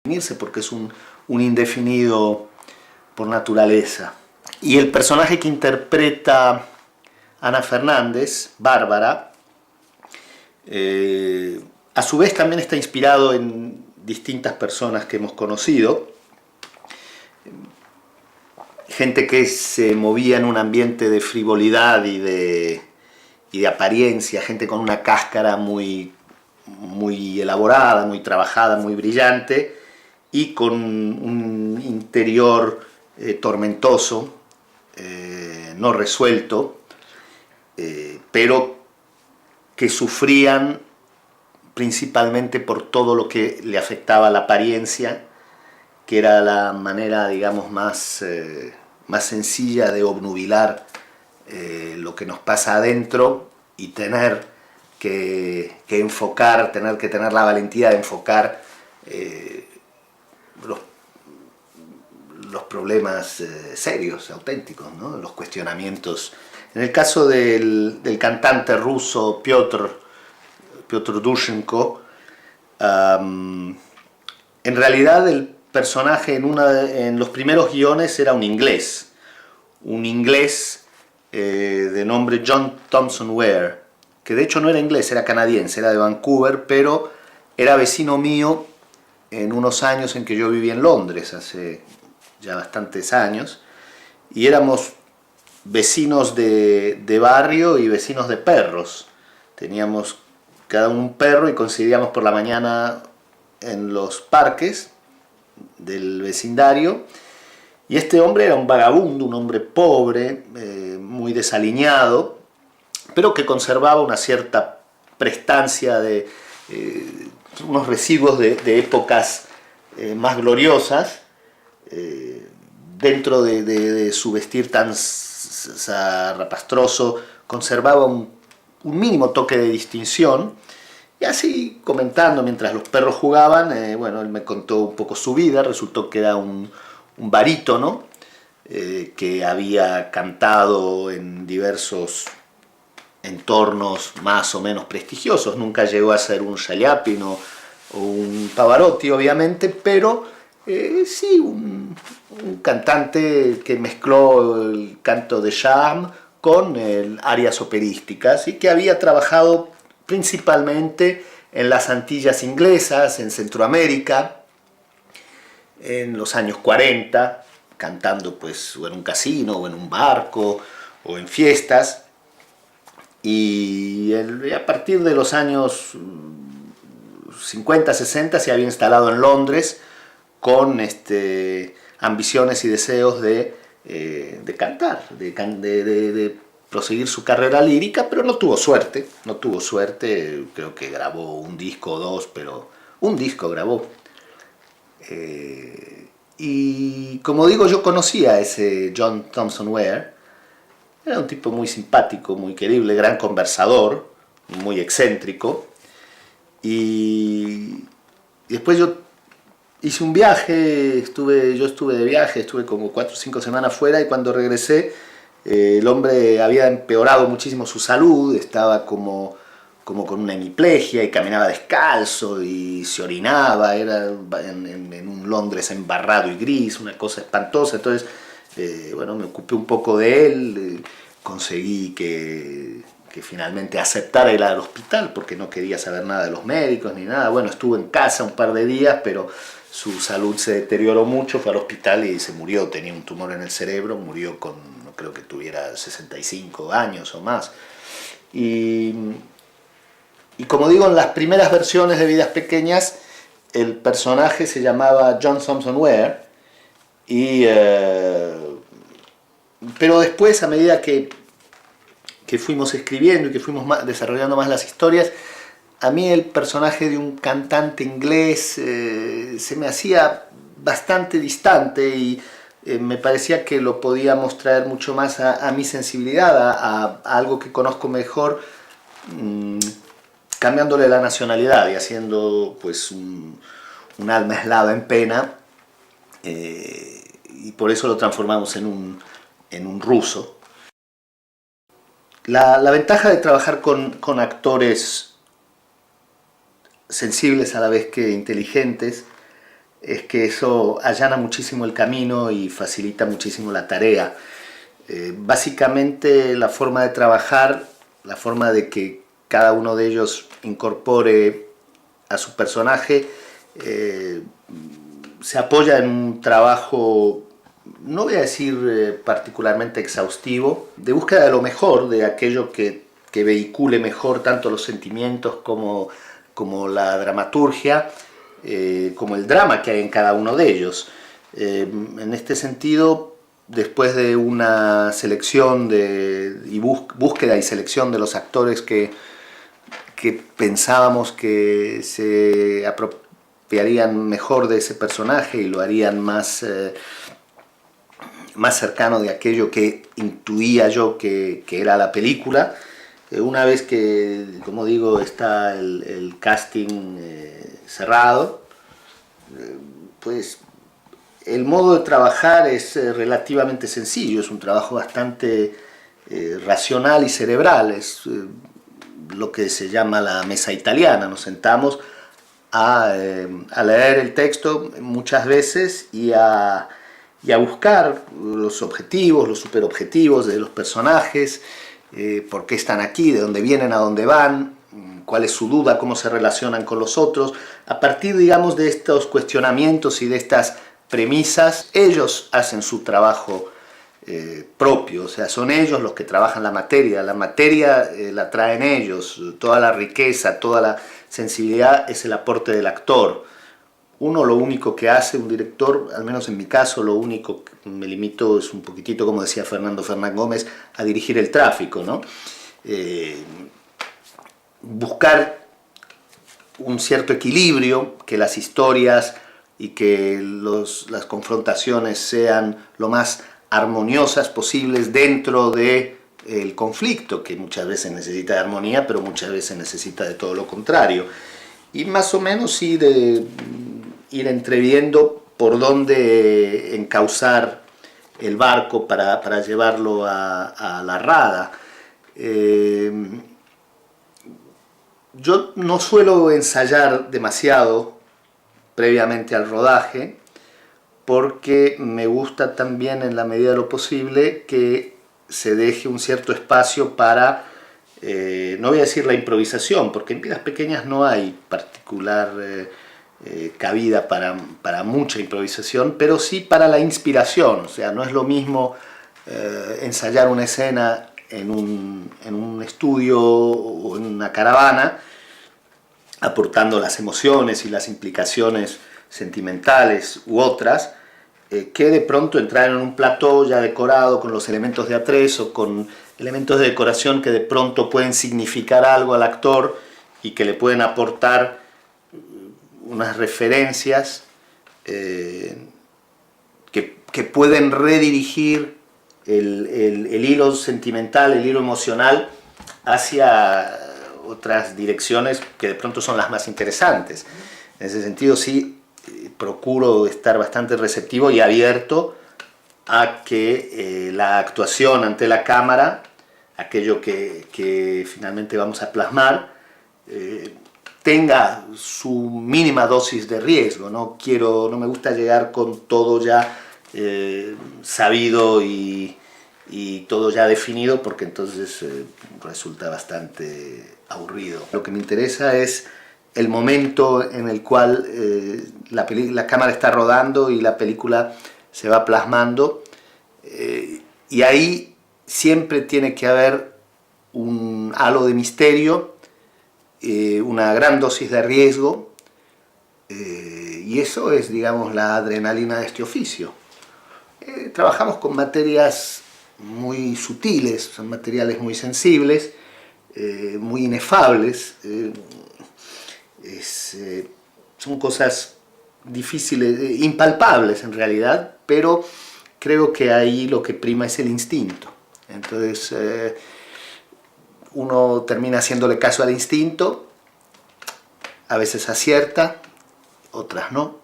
definirse porque es un indefinido por naturaleza. Y el personaje que interpreta Ana Fernández, Bárbara, a su vez también está inspirado en distintas personas que hemos conocido, gente que se movía en un ambiente de frivolidad y de apariencia, gente con una cáscara muy elaborada, muy trabajada, muy brillante, y con un interior tormentoso, no resuelto, pero que sufrían principalmente por todo lo que le afectaba la apariencia, que era la manera, digamos, más sencilla de obnubilar lo que nos pasa adentro y tener que enfocar, tener que tener la valentía de enfocar los problemas serios, auténticos, ¿no? Los cuestionamientos. En el caso del cantante ruso Piotr Dushenko, en realidad el personaje en los primeros guiones era un inglés de nombre John Thompson Ware, que de hecho no era inglés, era canadiense, era de Vancouver, pero era vecino mío en unos años en que yo viví en Londres, hace ya bastantes años, y éramos vecinos de barrio y vecinos de perros. Teníamos cada uno un perro y coincidíamos por la mañana en los parques del vecindario. Y este hombre era un vagabundo, un hombre pobre, muy desaliñado, pero que conservaba una cierta prestancia de unos residuos de épocas más gloriosas, dentro de su vestir tan zarrapastroso, conservaba un mínimo toque de distinción. Y así, comentando mientras los perros jugaban, bueno, él me contó un poco su vida. Resultó que era un barítono que había cantado en diversos entornos más o menos prestigiosos. Nunca llegó a ser un Chaliapin o un Pavarotti, obviamente, pero sí, un cantante que mezcló el canto de charme con arias operísticas y que había trabajado principalmente en las Antillas inglesas, en Centroamérica, en los años 40, cantando pues o en un casino, o en un barco, o en fiestas. Y a partir de los años 50, 60 se había instalado en Londres con ambiciones y deseos de cantar, de proseguir su carrera lírica, pero no tuvo suerte, creo que grabó un disco o dos, pero un disco grabó. Y como digo, yo conocía a ese John Thompson Ware. Era un tipo muy simpático, muy querible, gran conversador, muy excéntrico. Y después yo hice un viaje, yo estuve de viaje, estuve como 4 o 5 semanas fuera, y cuando regresé el hombre había empeorado muchísimo su salud, estaba como con una hemiplegia y caminaba descalzo y se orinaba, era en un Londres embarrado y gris, una cosa espantosa. Entonces, bueno, me ocupé un poco de él, conseguí que finalmente aceptara ir al hospital porque no quería saber nada de los médicos ni nada. Bueno, estuvo en casa un par de días, pero su salud se deterioró mucho, fue al hospital y se murió, tenía un tumor en el cerebro, murió con, no creo que tuviera 65 años o más. Y como digo, en las primeras versiones de Vidas Pequeñas, el personaje se llamaba John Thompson Ware, pero después, a medida que fuimos escribiendo y que fuimos desarrollando más las historias, a mí el personaje de un cantante inglés se me hacía bastante distante y me parecía que lo podíamos traer mucho más a mi sensibilidad, a algo que conozco mejor, cambiándole la nacionalidad y haciendo pues un alma eslava en pena, y por eso lo transformamos en un ruso. La ventaja de trabajar con actores sensibles a la vez que inteligentes es que eso allana muchísimo el camino y facilita muchísimo la tarea. Básicamente la forma de trabajar, la forma de que cada uno de ellos incorpore a su personaje, se apoya en un trabajo, no voy a decir particularmente exhaustivo, de búsqueda de lo mejor, de aquello que vehicule mejor tanto los sentimientos como la dramaturgia, como el drama que hay en cada uno de ellos. En este sentido, después de una selección y búsqueda y selección de los actores que pensábamos que se apropiarían mejor de ese personaje y lo harían más cercano de aquello que intuía yo que era la película, una vez que, como digo, está el casting cerrado, pues el modo de trabajar es relativamente sencillo, es un trabajo bastante racional y cerebral, es lo que se llama la mesa italiana. Nos sentamos a leer el texto muchas veces y a buscar los objetivos, los superobjetivos de los personajes, por qué están aquí, de dónde vienen, a dónde van, cuál es su duda, cómo se relacionan con los otros. A partir, digamos, de estos cuestionamientos y de estas premisas, ellos hacen su trabajo propio, o sea, son ellos los que trabajan la materia la traen ellos, toda la riqueza, toda la sensibilidad es el aporte del actor. Uno lo único que hace, un director, al menos en mi caso, lo único que me limito es un poquitito, como decía Fernando Fernán Gómez, a dirigir el tráfico, ¿no? Buscar un cierto equilibrio, que las historias y que las confrontaciones sean lo más armoniosas posibles dentro del conflicto, que muchas veces necesita de armonía, pero muchas veces necesita de todo lo contrario. Y más o menos ir entreviendo por dónde encauzar el barco para llevarlo a la rada. Yo no suelo ensayar demasiado previamente al rodaje, porque me gusta también, en la medida de lo posible, que se deje un cierto espacio para, no voy a decir la improvisación, porque en Vidas Pequeñas no hay particular cabida para mucha improvisación, pero sí para la inspiración. O sea, no es lo mismo ensayar una escena en un estudio o en una caravana, aportando las emociones y las implicaciones sentimentales u otras, que de pronto entrar en un plató ya decorado con los elementos de atrezo, con elementos de decoración que de pronto pueden significar algo al actor y que le pueden aportar unas referencias que pueden redirigir el hilo sentimental, el hilo emocional hacia otras direcciones que de pronto son las más interesantes. En ese sentido sí procuro estar bastante receptivo y abierto a que la actuación ante la cámara, aquello que finalmente vamos a plasmar, tenga su mínima dosis de riesgo. No me gusta llegar con todo ya sabido y todo ya definido, porque entonces resulta bastante aburrido. Lo que me interesa es el momento en el cual la cámara está rodando y la película se va plasmando, y ahí siempre tiene que haber un halo de misterio, una gran dosis de riesgo, y eso es, digamos, la adrenalina de este oficio. Trabajamos con materias muy sutiles, son materiales muy sensibles, muy inefables, son cosas difíciles, impalpables en realidad, pero creo que ahí lo que prima es el instinto. Entonces uno termina haciéndole caso al instinto, a veces acierta, otras no.